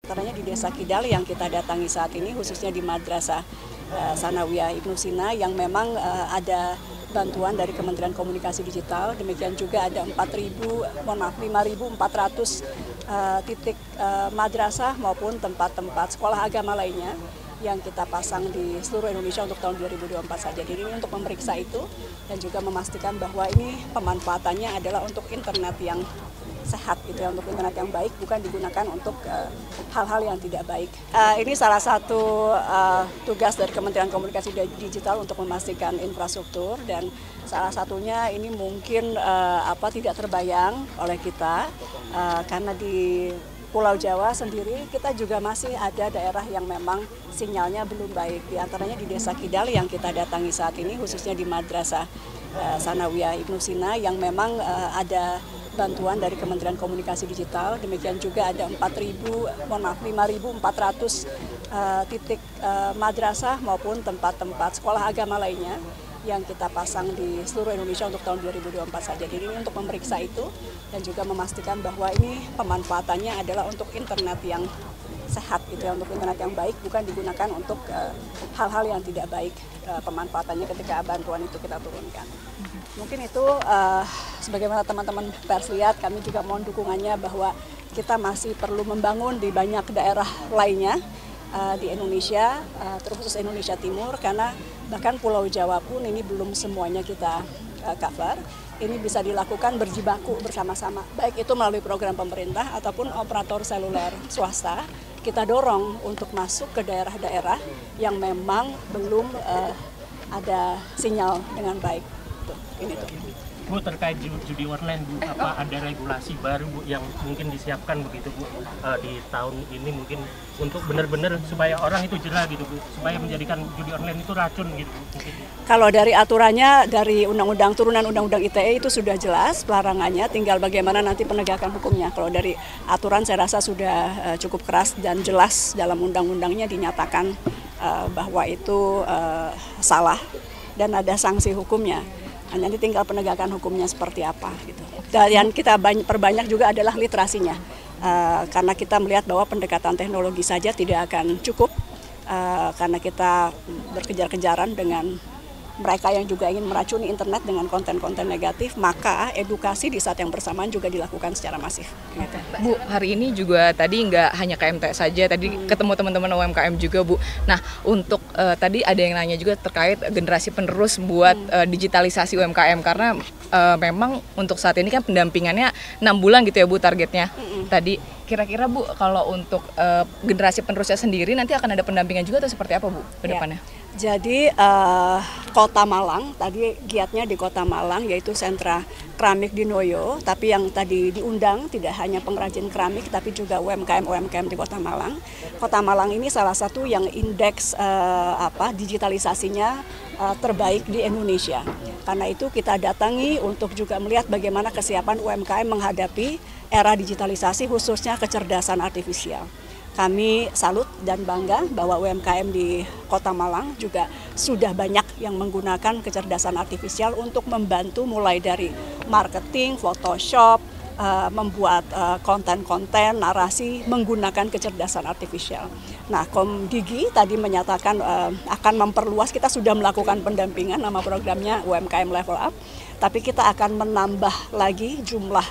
diantaranya di Desa Kidal yang kita datangi saat ini, khususnya di Madrasah Sanawiyah Ibnu Sina yang memang ada bantuan dari Kementerian Komunikasi Digital. Demikian juga ada 5.400 titik madrasah maupun tempat-tempat sekolah agama lainnya yang kita pasang di seluruh Indonesia untuk tahun 2024 saja. Jadi ini untuk memeriksa itu dan juga memastikan bahwa ini pemanfaatannya adalah untuk internet yang sehat gitu ya, untuk internet yang baik, bukan digunakan untuk hal-hal yang tidak baik. Ini salah satu tugas dari Kementerian Komunikasi Digital untuk memastikan infrastruktur, dan salah satunya ini mungkin tidak terbayang oleh kita karena di Pulau Jawa sendiri kita juga masih ada daerah yang memang sinyalnya belum baik. Di antaranya di Desa Kidal yang kita datangi saat ini, khususnya di Madrasah Sanawiyah Ibnu Sina yang memang ada bantuan dari Kementerian Komunikasi Digital. Demikian juga ada 5.400 titik madrasah maupun tempat-tempat sekolah agama lainnya yang kita pasang di seluruh Indonesia untuk tahun 2024 saja. Jadi ini untuk memeriksa itu dan juga memastikan bahwa ini pemanfaatannya adalah untuk internet yang sehat gitu ya, untuk internet yang baik, bukan digunakan untuk hal-hal yang tidak baik pemanfaatannya ketika bantuan itu kita turunkan. Mungkin itu sebagaimana teman-teman pers lihat, kami juga mohon dukungannya bahwa kita masih perlu membangun di banyak daerah lainnya di Indonesia, terkhusus Indonesia Timur, karena bahkan Pulau Jawa pun ini belum semuanya kita cover. Ini bisa dilakukan berjibaku bersama-sama, baik itu melalui program pemerintah ataupun operator seluler swasta. Kita dorong untuk masuk ke daerah-daerah yang memang belum ada sinyal dengan baik. Ini tuh. Bu, terkait judi online, Bu, apa ada regulasi baru, Bu, yang mungkin disiapkan begitu, Bu, di tahun ini mungkin untuk benar-benar supaya orang itu jerah gitu, Bu, supaya menjadikan judi online itu racun gitu, Bu? Kalau dari aturannya, dari undang-undang turunan undang-undang ITE itu sudah jelas pelarangannya, tinggal bagaimana nanti penegakan hukumnya. Kalau dari aturan saya rasa sudah cukup keras dan jelas dalam undang-undangnya dinyatakan bahwa itu salah dan ada sanksi hukumnya. Nanti tinggal penegakan hukumnya seperti apa gitu. Dan yang kita perbanyak juga adalah literasinya, karena kita melihat bahwa pendekatan teknologi saja tidak akan cukup, karena kita berkejar-kejaran dengan mereka yang juga ingin meracuni internet dengan konten-konten negatif, maka edukasi di saat yang bersamaan juga dilakukan secara masif. Gitu. Bu, hari ini juga tadi nggak hanya KMT saja, tadi ketemu teman-teman UMKM juga, Bu. Nah, untuk tadi ada yang nanya juga terkait generasi penerus buat digitalisasi UMKM, karena memang untuk saat ini kan pendampingannya 6 bulan gitu ya, Bu, targetnya. Tadi kira-kira, Bu, kalau untuk generasi penerusnya sendiri nanti akan ada pendampingan juga atau seperti apa, Bu, ke depannya? Ya. Jadi Kota Malang, tadi giatnya di Kota Malang yaitu sentra keramik di Noyo, tapi yang tadi diundang tidak hanya pengrajin keramik tapi juga UMKM di Kota Malang. Kota Malang ini salah satu yang indeks digitalisasinya terbaik di Indonesia. Karena itu kita datangi untuk juga melihat bagaimana kesiapan UMKM menghadapi era digitalisasi, khususnya kecerdasan artifisial. Kami salut dan bangga bahwa UMKM di Kota Malang juga sudah banyak yang menggunakan kecerdasan artifisial untuk membantu mulai dari marketing, Photoshop, membuat konten-konten, narasi menggunakan kecerdasan artifisial. Nah, Komdigi tadi menyatakan akan memperluas, kita sudah melakukan pendampingan, nama programnya UMKM Level Up, tapi kita akan menambah lagi jumlah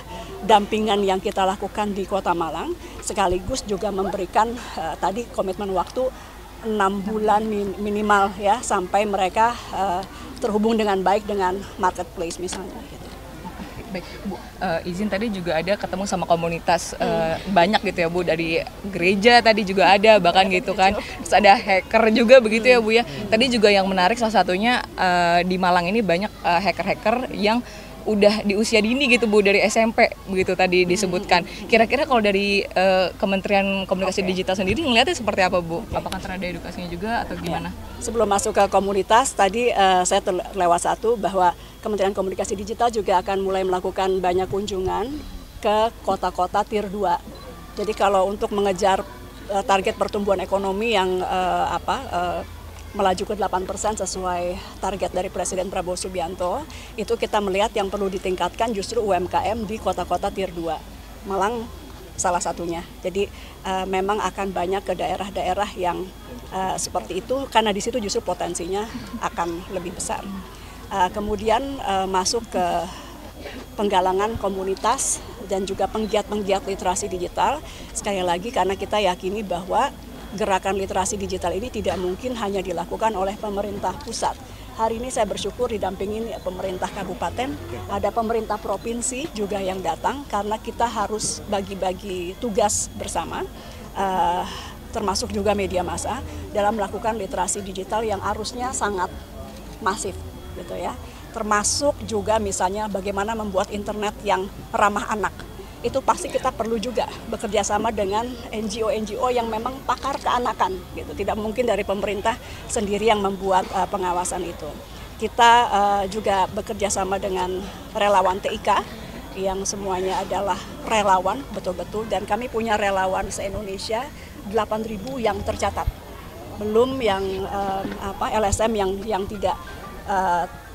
dampingan yang kita lakukan di Kota Malang, sekaligus juga memberikan tadi komitmen waktu 6 bulan minimal ya, sampai mereka terhubung dengan baik dengan marketplace misalnya. Baik, Bu, izin tadi juga ada ketemu sama komunitas banyak gitu ya, Bu, dari gereja tadi juga ada bahkan gitu kan, terus ada hacker juga begitu ya, Bu ya. Tadi juga yang menarik salah satunya di Malang ini banyak hacker-hacker yang udah di usia dini gitu, Bu, dari SMP begitu tadi disebutkan. Kira-kira kalau dari Kementerian Komunikasi Digital sendiri ngelihatnya seperti apa, Bu? Apakah ada edukasinya juga atau gimana? Sebelum masuk ke komunitas tadi saya terlewat satu bahwa Kementerian Komunikasi Digital juga akan mulai melakukan banyak kunjungan ke kota-kota Tier 2. Jadi kalau untuk mengejar target pertumbuhan ekonomi yang melaju ke 8% sesuai target dari Presiden Prabowo Subianto, itu kita melihat yang perlu ditingkatkan justru UMKM di kota-kota Tier 2. Malang salah satunya. Jadi memang akan banyak ke daerah-daerah yang seperti itu karena di situ justru potensinya akan lebih besar. Kemudian masuk ke penggalangan komunitas dan juga penggiat-penggiat literasi digital. Sekali lagi karena kita yakini bahwa gerakan literasi digital ini tidak mungkin hanya dilakukan oleh pemerintah pusat. Hari ini saya bersyukur didampingin pemerintah kabupaten, ada pemerintah provinsi juga yang datang karena kita harus bagi-bagi tugas bersama, termasuk juga media massa dalam melakukan literasi digital yang arusnya sangat masif, gitu ya. Termasuk juga misalnya bagaimana membuat internet yang ramah anak. Itu pasti kita perlu juga bekerja sama dengan NGO-NGO yang memang pakar keanakan, gitu. Tidak mungkin dari pemerintah sendiri yang membuat pengawasan itu. Kita juga bekerja sama dengan relawan TIK yang semuanya adalah relawan betul-betul, dan kami punya relawan se-Indonesia 8.000 yang tercatat. Belum yang LSM yang tidak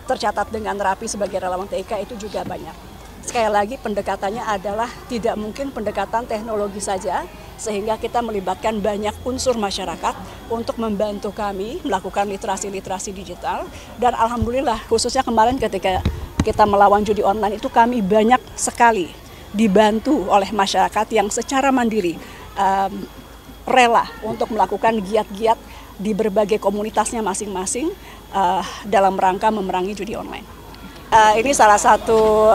tercatat dengan rapi sebagai relawan TIK itu juga banyak. Sekali lagi pendekatannya adalah tidak mungkin pendekatan teknologi saja, sehingga kita melibatkan banyak unsur masyarakat untuk membantu kami melakukan literasi digital. Dan alhamdulillah khususnya kemarin ketika kita melawan judi online itu kami banyak sekali dibantu oleh masyarakat yang secara mandiri rela untuk melakukan giat-giat di berbagai komunitasnya masing-masing dalam rangka memerangi judi online. Ini salah satu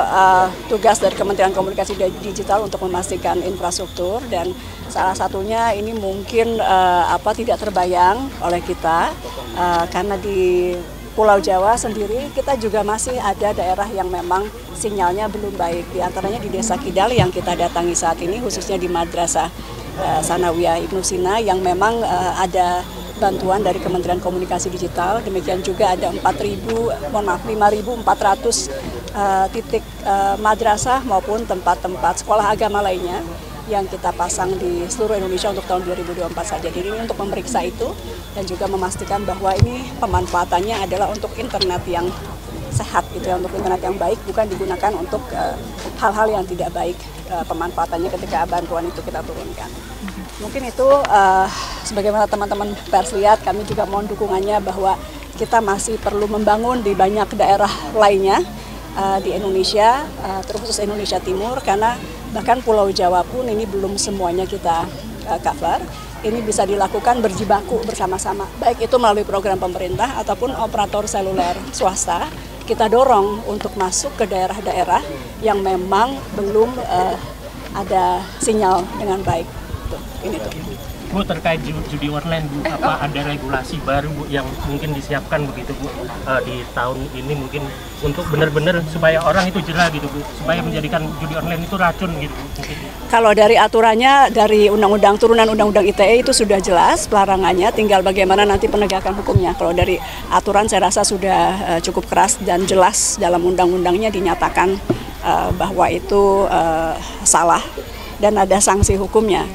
tugas dari Kementerian Komunikasi Digital untuk memastikan infrastruktur, dan salah satunya ini mungkin tidak terbayang oleh kita karena di Pulau Jawa sendiri kita juga masih ada daerah yang memang sinyalnya belum baik. Di antaranya di Desa Kidal yang kita datangi saat ini, khususnya di Madrasah Sanawiyah Ibnu Sina yang memang ada bantuan dari Kementerian Komunikasi Digital. Demikian juga ada 5.400 titik madrasah maupun tempat-tempat sekolah agama lainnya yang kita pasang di seluruh Indonesia untuk tahun 2024 saja. Jadi ini untuk memeriksa itu dan juga memastikan bahwa ini pemanfaatannya adalah untuk internet yang sehat, gitu ya, untuk internet yang baik, bukan digunakan untuk hal-hal yang tidak baik pemanfaatannya ketika bantuan itu kita turunkan. Mungkin itu sebagaimana teman-teman pers lihat, kami juga mohon dukungannya bahwa kita masih perlu membangun di banyak daerah lainnya di Indonesia, terkhusus Indonesia Timur, karena bahkan Pulau Jawa pun ini belum semuanya kita cover. Ini bisa dilakukan berjibaku bersama-sama, baik itu melalui program pemerintah ataupun operator seluler swasta. Kita dorong untuk masuk ke daerah-daerah yang memang belum ada sinyal dengan baik. Ini tuh. Bu, terkait judi online, Bu, apa ada regulasi baru, Bu, yang mungkin disiapkan begitu, Bu, di tahun ini mungkin untuk benar-benar supaya orang itu jerah gitu, Bu, supaya menjadikan judi online itu racun gitu, Bu, mungkin. Kalau dari aturannya, dari turunan undang-undang ITE itu sudah jelas pelarangannya, tinggal bagaimana nanti penegakan hukumnya. Kalau dari aturan saya rasa sudah cukup keras dan jelas dalam undang-undangnya dinyatakan bahwa itu salah dan ada sanksi hukumnya.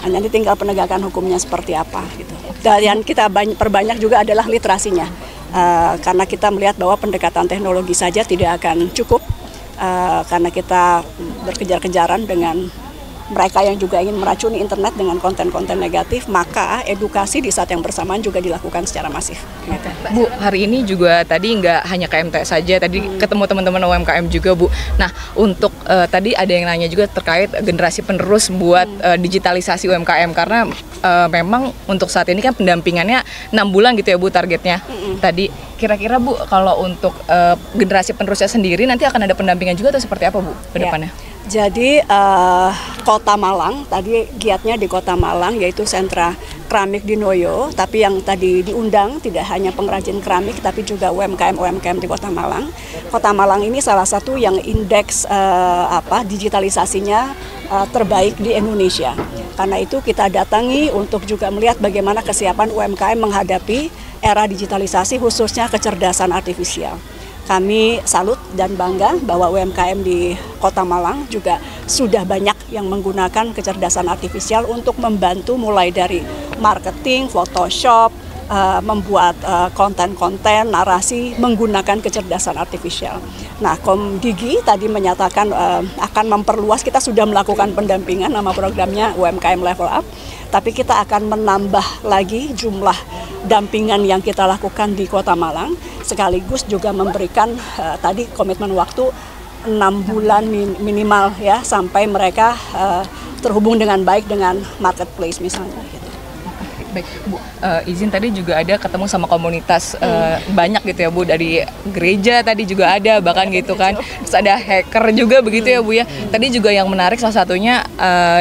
Nanti tinggal penegakan hukumnya seperti apa gitu. Dan yang kita perbanyak juga adalah literasinya, karena kita melihat bahwa pendekatan teknologi saja tidak akan cukup, karena kita berkejar-kejaran dengan mereka yang juga ingin meracuni internet dengan konten-konten negatif, maka edukasi di saat yang bersamaan juga dilakukan secara masif. Gitu. Bu, hari ini juga tadi nggak hanya KMT saja, tadi ketemu teman-teman UMKM juga, Bu. Nah, untuk tadi ada yang nanya juga terkait generasi penerus buat digitalisasi UMKM, karena memang untuk saat ini kan pendampingannya 6 bulan gitu ya, Bu, targetnya. Tadi kira-kira, Bu, kalau untuk generasi penerusnya sendiri nanti akan ada pendampingan juga atau seperti apa, Bu, ke depannya? Jadi Kota Malang, tadi giatnya di Kota Malang yaitu sentra keramik di Noyo, tapi yang tadi diundang tidak hanya pengrajin keramik tapi juga UMKM di Kota Malang. Kota Malang ini salah satu yang indeks digitalisasinya terbaik di Indonesia. Karena itu kita datangi untuk juga melihat bagaimana kesiapan UMKM menghadapi era digitalisasi, khususnya kecerdasan artifisial. Kami salut dan bangga bahwa UMKM di Kota Malang juga sudah banyak yang menggunakan kecerdasan artifisial untuk membantu mulai dari marketing, Photoshop, membuat konten-konten narasi menggunakan kecerdasan artifisial. Nah, Komdigi tadi menyatakan akan memperluas, kita sudah melakukan pendampingan, nama programnya UMKM Level Up, tapi kita akan menambah lagi jumlah dampingan yang kita lakukan di Kota Malang, sekaligus juga memberikan tadi komitmen waktu 6 bulan minimal ya, sampai mereka terhubung dengan baik dengan marketplace misalnya. Baik, Bu, izin tadi juga ada ketemu sama komunitas banyak gitu ya, Bu, dari gereja tadi juga ada bahkan gitu kan. Terus ada hacker juga begitu ya, Bu ya. Tadi juga yang menarik salah satunya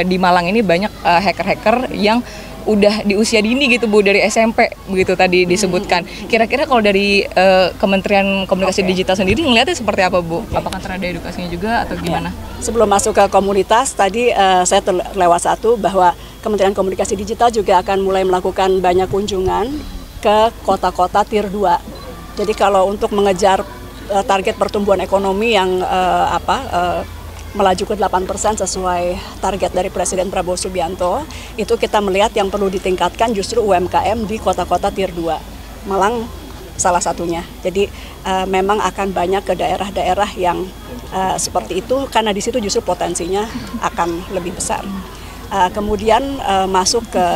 di Malang ini banyak hacker-hacker yang udah di usia dini gitu, Bu, dari SMP begitu tadi disebutkan. Kira-kira kalau dari Kementerian Komunikasi Digital sendiri ngelihatnya seperti apa, Bu? Apakah ada edukasinya juga atau gimana? Sebelum masuk ke komunitas, tadi saya terlewat satu bahwa Kementerian Komunikasi Digital juga akan mulai melakukan banyak kunjungan ke kota-kota Tier 2. Jadi kalau untuk mengejar target pertumbuhan ekonomi yang melaju ke 8% sesuai target dari Presiden Prabowo Subianto, itu kita melihat yang perlu ditingkatkan justru UMKM di kota-kota Tier 2. Malang salah satunya. Jadi memang akan banyak ke daerah-daerah yang seperti itu, karena di situ justru potensinya akan lebih besar. Kemudian masuk ke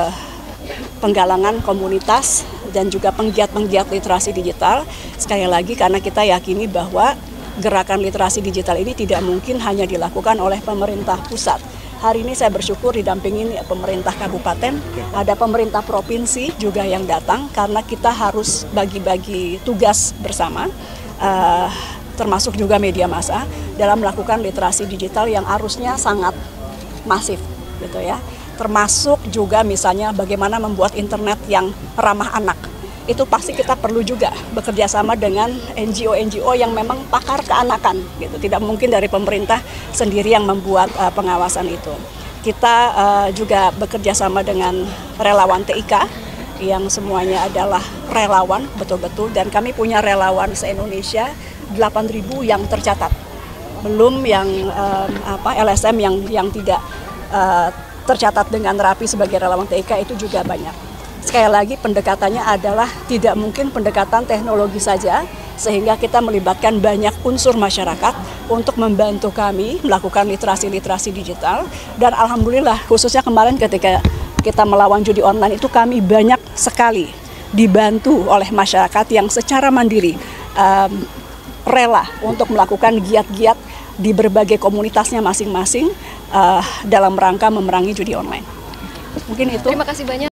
penggalangan komunitas dan juga penggiat-penggiat literasi digital. Sekali lagi karena kita yakini bahwa gerakan literasi digital ini tidak mungkin hanya dilakukan oleh pemerintah pusat. Hari ini saya bersyukur didampingin pemerintah kabupaten, ada pemerintah provinsi juga yang datang, karena kita harus bagi-bagi tugas bersama, termasuk juga media massa, dalam melakukan literasi digital yang arusnya sangat masif, gitu ya. Termasuk juga misalnya bagaimana membuat internet yang ramah anak. Itu pasti kita perlu juga bekerja sama dengan NGO-NGO yang memang pakar keanakan, gitu. Tidak mungkin dari pemerintah sendiri yang membuat pengawasan itu. Kita juga bekerja sama dengan relawan TIK yang semuanya adalah relawan betul-betul, dan kami punya relawan se-Indonesia 8.000 yang tercatat. Belum yang LSM yang tidak tercatat dengan rapi sebagai relawan TIK, itu juga banyak. Sekali lagi pendekatannya adalah tidak mungkin pendekatan teknologi saja, sehingga kita melibatkan banyak unsur masyarakat untuk membantu kami melakukan literasi digital. Dan alhamdulillah khususnya kemarin ketika kita melawan judi online itu kami banyak sekali dibantu oleh masyarakat yang secara mandiri rela untuk melakukan giat-giat di berbagai komunitasnya masing-masing dalam rangka memerangi judi online. Mungkin itu. Terima kasih banyak.